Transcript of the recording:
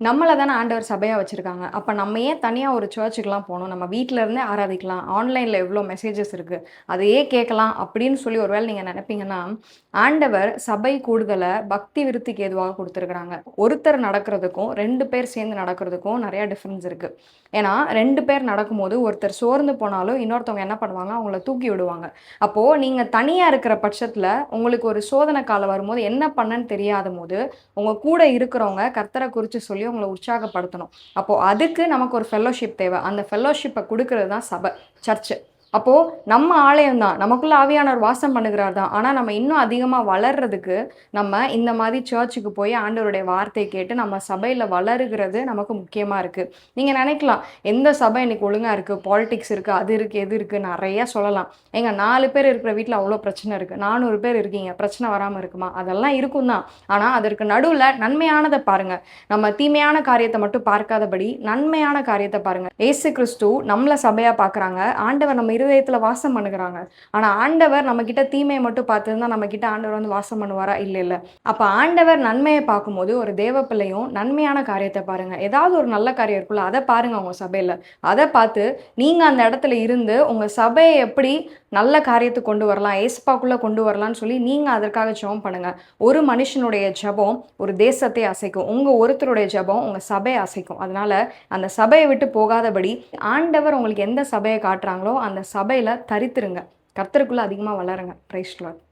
நம்மள தானே ஆண்டவர் சபையா வச்சிருக்காங்க. அப்ப நம்ம ஏன் தனியா ஒரு சர்ச்சுக்குலாம் போணும்? நம்ம வீட்ல இருந்தே ஆராதிக்கலாம். ஆன்லைன்ல எவ்ளோ மெசேஜஸ் இருக்கு. அதையே கேட்கலாம் அப்படின்னு சொல்லி ஒரு வேள நீங்க நெனைப்பீங்கன்னா, ஆண்டவர் சபை கூடுதல பக்தி விருத்திக்கு ஏதுவாக குடுத்துருக்காங்க. ஒருத்தர் நடக்கிறதுக்கும், 2 பேர் சேர்ந்து நடக்கிறதுக்கும் நெறைய டிஃபரன்ஸ் இருக்கு. ஏன்னா 2 பேர் நடக்கும்போது ஒருத்தர் சோர்ந்து போனாலும் இன்னொருத்தவங்க என்ன பண்ணுவாங்க, அவங்கள தூக்கி விடுவாங்க. அப்போ நீங்க தனியா இருக்கிற பட்சத்துல, உங்களுக்கு ஒரு சோதனை காலம் வரும்போது என்ன பண்ணன்னு தெரியாதபோது, உங்க கூட இருக்கிறவங்க கர்த்தர குறிச்சு சொல்லி உங்கள உற்சாகப்படுத்தணும். அப்போ அதுக்கு நமக்கு ஒரு ஃபெல்லோஷிப் தேவை. அந்த ஃபெல்லோஷிப்ப குடுக்குறது தான் சபை, சர்ச்சு. அப்போ நம்ம ஆலயம் தான். நமக்குள்ள ஆவியானவர் வாசம் பண்ணுகிறார் தான். ஆனா நம்ம இன்னும் அதிகமா வளர்றதுக்கு, நம்ம இந்த மாரி சர்ச்சுக்கு போய் ஆண்டவருடைய வார்த்தைய கேட்டு நம்ம சபையில வளருகிறது நமக்கு முக்கியமா இருக்கு. நீங்க நெனைக்கலாம், எந்த சபை இன்னைக்கு ஒழுங்கா இருக்கு? பாலிடிக்ஸ் இருக்கு, அது இருக்கு, இது இருக்கு நெறைய சொல்லலாம். ஏங்க 4 பேர் இருக்கிற வீட்ல அவ்ளோ பிரச்சனை இருக்கு. 400 பேர் இருக்கீங்க. பிரச்சனை வராம இருக்குமா? அதெல்லாம் இருக்கும் தான். ஆனா அதற்கு நடுவுல நன்மையானத பாருங்க. நம்ம தீமையான காரியத்த மட்டும் பார்க்காதபடி, நன்மையான காரியத்த பாருங்க. இயேசு கிறிஸ்து நம்மள சபையா பார்க்குறாங்க. ஆண்டவர் நம்ம இருதயத்துல வாசம் பண்ணுகிறாங்க. ஆனா ஆண்டவர் நம்மகிட்ட தீமைய மட்டும் பார்த்திருந்தா, நம்மகிட்ட ஆண்டவர் வந்து வாசம் பண்ணுவாரா? இல்ல. அப்ப ஆண்டவர் நன்மைய பார்க்கும்போது, ஒரு தேவ பிள்ளையும் நன்மையான காரியத்த பாருங்க. ஏதாவது ஒரு நல்ல காரியம் இருக்குல்ல, அத பாருங்க உங்க சபையில. அத பார்த்து, நீங்க அந்த இடத்துல இருந்து, உங்க சபைய எப்படி நல்ல காரியத்துக்கு கொண்டு வரலாம், ஏசப்பாக்குள்ள கொண்டு வரலாம்ன்னு சொல்லி, நீங்க அதற்காக ஜெபம் பண்ணுங்க. ஒரு மனுஷனுடைய ஜெபம் ஒரு தேசத்தை அசைக்கும். உங்க ஒருத்தருடைய ஜெபம் உங்க சபைய அசைக்கும். அதனால அந்த சபைய விட்டு போகாதபடி, ஆண்டவர் உங்களுக்கு எந்த சபைய காட்டுறாங்களோ, அந்த சபையில தரித்திருங்க. கர்த்தருக்குள்ள அதிகமா வளருங்க. Praise the Lord.